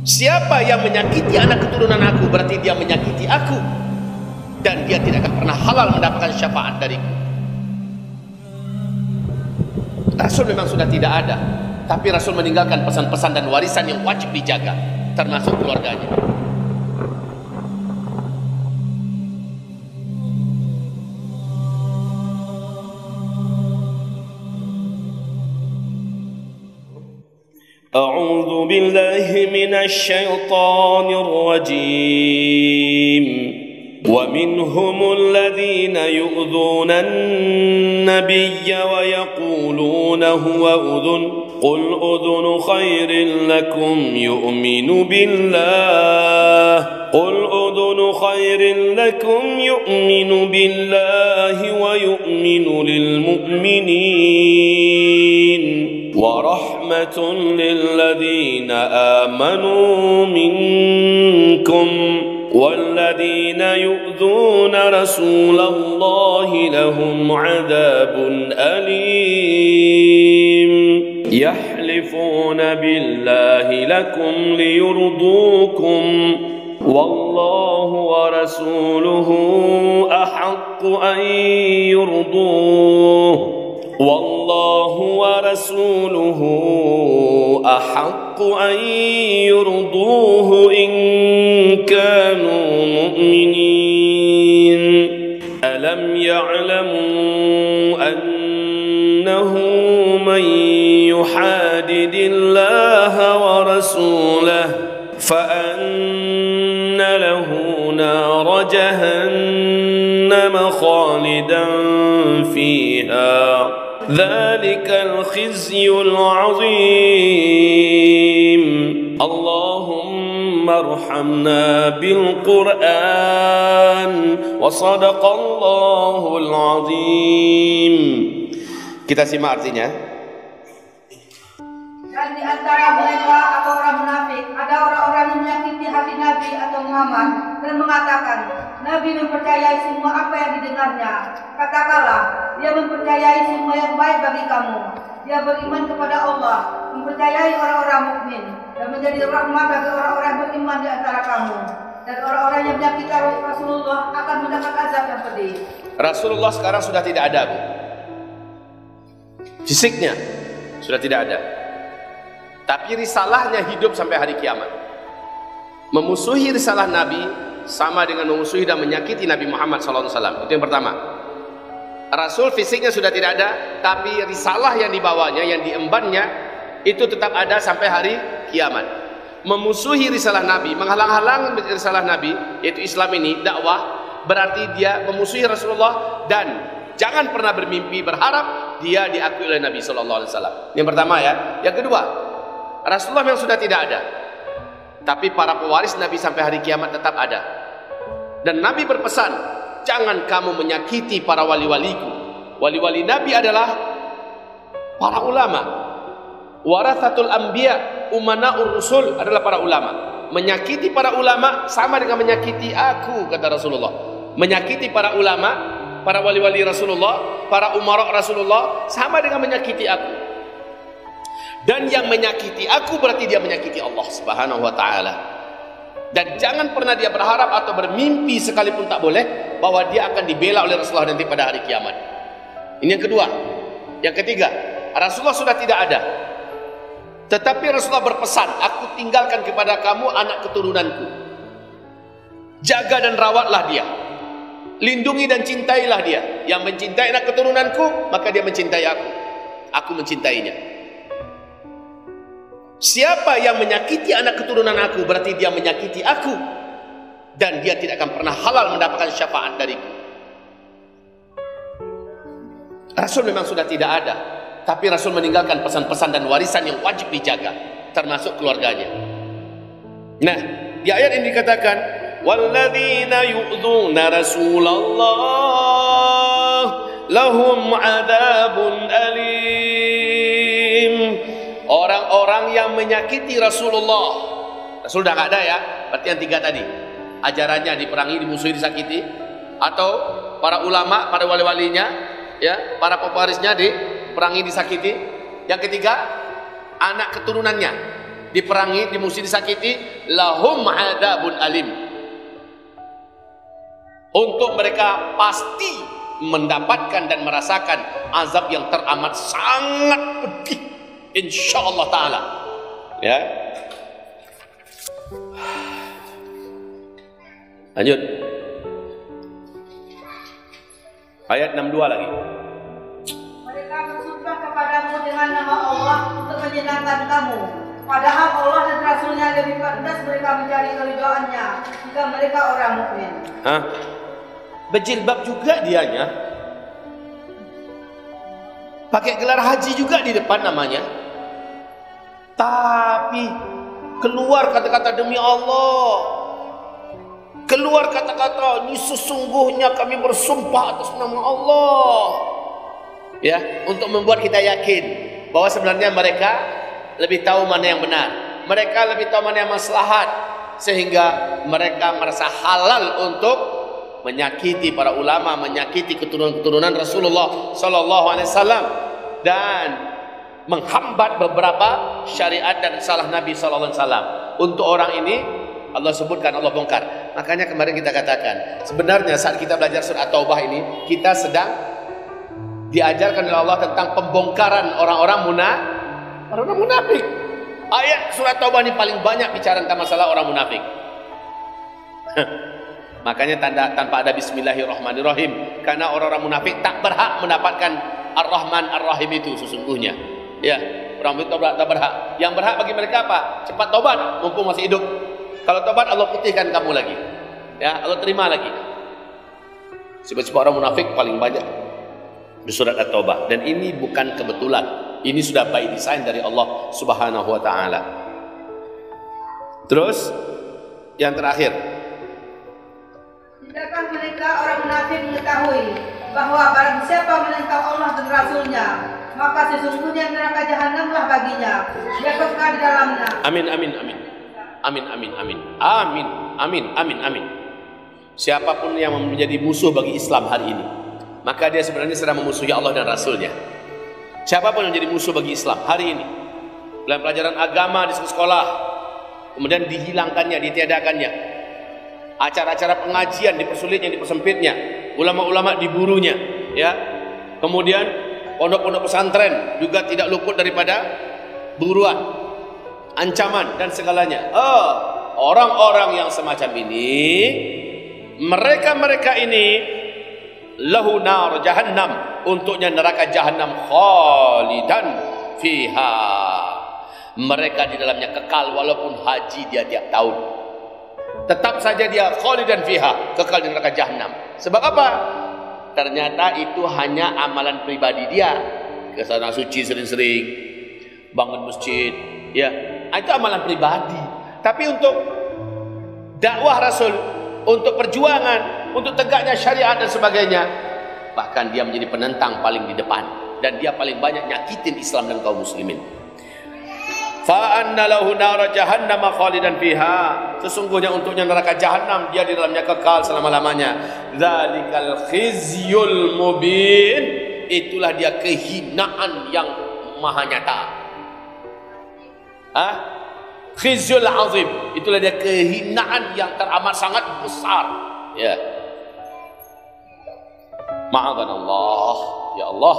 Siapa yang menyakiti anak keturunan aku, berarti dia menyakiti aku, dan dia tidak akan pernah halal mendapatkan syafaat dariku. Rasul memang sudah tidak ada, tapi Rasul meninggalkan pesan-pesan dan warisan yang wajib dijaga, termasuk keluarganya. أعوذ بالله من الشيطان الرجيم ومنهم الذين يؤذون النبي ويقولون هو أذن قل أذن خير لكم يؤمن بالله قل أذن خير لكم يؤمن بالله ويؤمن للمؤمنين ورحمة للذين آمنوا منكم والذين يؤذون رسول الله لهم عذاب أليم يحلفون بالله لكم ليرضوكم والله ورسوله أحق أن يرضوه والله ورسوله أحق أن يرضوه إن كانوا مؤمنين ألم يعلموا أنه من يحادد الله ورسوله فأن له نار جهنم خالدا فيها ذلك الخزي العظيم اللهم ارحمنا بالقرآن وصدق الله العظيم. Kita simak artinya. Dan di antara mereka atau orang munafik ada orang-orang yang menyakiti hati Nabi atau Muhammad dan mengatakan Nabi mempercayai semua apa yang didengarnya. Katakanlah, dia mempercayai semua yang baik bagi kamu. Dia beriman kepada Allah, mempercayai orang-orang mukmin, dan menjadi rahmat bagi orang-orang yang beriman di antara kamu. Dan orang-orang yang menyakiti Rasulullah akan mendapat azab yang pedih. Rasulullah sekarang sudah tidak ada, Bu. Fisiknya sudah tidak ada, tapi risalahnya hidup sampai hari kiamat. Memusuhi risalah Nabi sama dengan memusuhi dan menyakiti Nabi Muhammad SAW. Itu yang pertama. Rasul fisiknya sudah tidak ada, tapi risalah yang dibawanya, yang diembannya, itu tetap ada sampai hari kiamat. Memusuhi risalah Nabi, menghalang-halangi risalah Nabi, yaitu Islam ini, dakwah, berarti dia memusuhi Rasulullah, dan jangan pernah bermimpi berharap dia diakui oleh Nabi SAW. Yang pertama ya. Yang kedua, Rasulullah memang sudah tidak ada, tapi para pewaris Nabi sampai hari kiamat tetap ada. Dan Nabi berpesan, jangan kamu menyakiti para wali-waliku. Wali-wali Nabi adalah para ulama. Warathatul anbiya, umana'ur rusul adalah para ulama. Menyakiti para ulama sama dengan menyakiti aku, kata Rasulullah. Menyakiti para ulama, para wali-wali Rasulullah, para umara Rasulullah, sama dengan menyakiti aku. Dan yang menyakiti aku berarti dia menyakiti Allah Subhanahu wa ta'ala. Dan jangan pernah dia berharap atau bermimpi sekalipun tak boleh bahwa dia akan dibela oleh Rasulullah nanti pada hari kiamat. Ini yang kedua. Yang ketiga, Rasulullah sudah tidak ada, tetapi Rasulullah berpesan, aku tinggalkan kepada kamu anak keturunanku. Jaga dan rawatlah dia, lindungi dan cintailah dia. Yang mencintai anak keturunanku, maka dia mencintai aku mencintainya. Siapa yang menyakiti anak keturunan aku, berarti dia menyakiti aku, dan dia tidak akan pernah halal mendapatkan syafaat dariku. Rasul memang sudah tidak ada, tapi Rasul meninggalkan pesan-pesan dan warisan yang wajib dijaga, termasuk keluarganya. Nah, di ayat ini dikatakan, walladzina yu'dzuna Rasulullah lahum adzabun alim. Orang-orang yang menyakiti Rasulullah, Rasul sudah nggak ada ya, berarti yang tiga tadi, ajarannya diperangi, dimusuhi, disakiti, atau para ulama, para wali-walinya, ya, para pewarisnya diperangi, disakiti. Yang ketiga, anak keturunannya, diperangi, dimusuhi, disakiti, lahum adzabun alim. Untuk mereka pasti mendapatkan dan merasakan azab yang teramat sangat pedih, insyaallah taala. Ya. Lanjut. Ayat 62 lagi. Mereka bersumpah kepadamu dengan nama Allah untuk menyenangkan kamu. Padahal Allah dan Rasulnya lebih pantas mereka mencari keridhaannya jika mereka orang mukmin. Hah? Berjilbab juga dianya. Pakai gelar haji juga di depan namanya. Tapi keluar kata-kata demi Allah. Keluar kata-kata, ini sesungguhnya kami bersumpah atas nama Allah. Ya, untuk membuat kita yakin bahwa sebenarnya mereka lebih tahu mana yang benar. Mereka lebih tahu mana yang maslahat, sehingga mereka merasa halal untuk menyakiti para ulama, menyakiti keturunan-keturunan Rasulullah sallallahu alaihi wasallam dan menghambat beberapa syariat dan risalah Nabi sallallahu alaihi wasallam. Untuk orang ini Allah sebutkan, Allah bongkar. Makanya kemarin kita katakan, sebenarnya saat kita belajar surat Taubah ini, kita sedang diajarkan oleh Allah tentang pembongkaran orang-orang munafik. Ayat surat Taubah ini paling banyak bicara tentang masalah orang munafik. Makanya tanpa ada bismillahirrahmanirrahim, karena orang-orang munafik tak berhak mendapatkan Ar-Rahman Ar-Rahim itu sesungguhnya. Ya, orang munafik tak berhak. Yang berhak bagi mereka apa? Cepat tobat mumpung masih hidup. Kalau tobat Allah putihkan kamu lagi. Ya, Allah terima lagi. Sebab orang munafik paling banyak di surat At-Taubah, dan ini bukan kebetulan. Ini sudah by design dari Allah Subhanahu wa taala. Terus yang terakhir, Tidakkah mereka orang munafik mengetahui bahwa barang siapa menentang Allah dan Rasulnya, maka sesungguhnya neraka jahanamlah baginya, dia kekal di dalamnya. amin amin amin. Amin amin amin. Amin amin amin amin. Siapapun yang menjadi musuh bagi Islam hari ini, maka dia sebenarnya sedang memusuhi Allah dan Rasulnya. Siapapun yang menjadi musuh bagi Islam hari ini, dalam pelajaran agama di sekolah, kemudian dihilangkannya, ditiadakannya, acara-acara pengajian dipersulitnya, dipersempitnya, ulama-ulama diburunya, ya. Kemudian pondok-pondok pesantren juga tidak luput daripada buruan, ancaman dan segalanya. Orang-orang yang semacam ini, mereka ini lahu nar jahannam, untuknya neraka jahannam khalidan fiha. Mereka di dalamnya kekal walaupun haji dia tiap tahun. Tetap saja dia khalidan fiha, kekal di neraka jahannam. Sebab apa? Ternyata itu hanya amalan pribadi dia. Ke sana suci sering-sering, bangun masjid, ya. Itu amalan pribadi. Tapi untuk dakwah Rasul, untuk perjuangan, untuk tegaknya syariat dan sebagainya, bahkan dia menjadi penentang paling di depan, dan dia paling banyak nyakitin Islam dan kaum muslimin. Fa anna lahu nar jahannam khalidan fiha, sesungguhnya untuknya neraka jahanam, dia di dalamnya kekal selama-lamanya. Dzalikal khizyul mubin, itulah dia kehinaan yang maha nyata. Khizyul azim, itulah dia kehinaan yang teramat sangat besar. Ya. Ma'adzallah, ya Allah.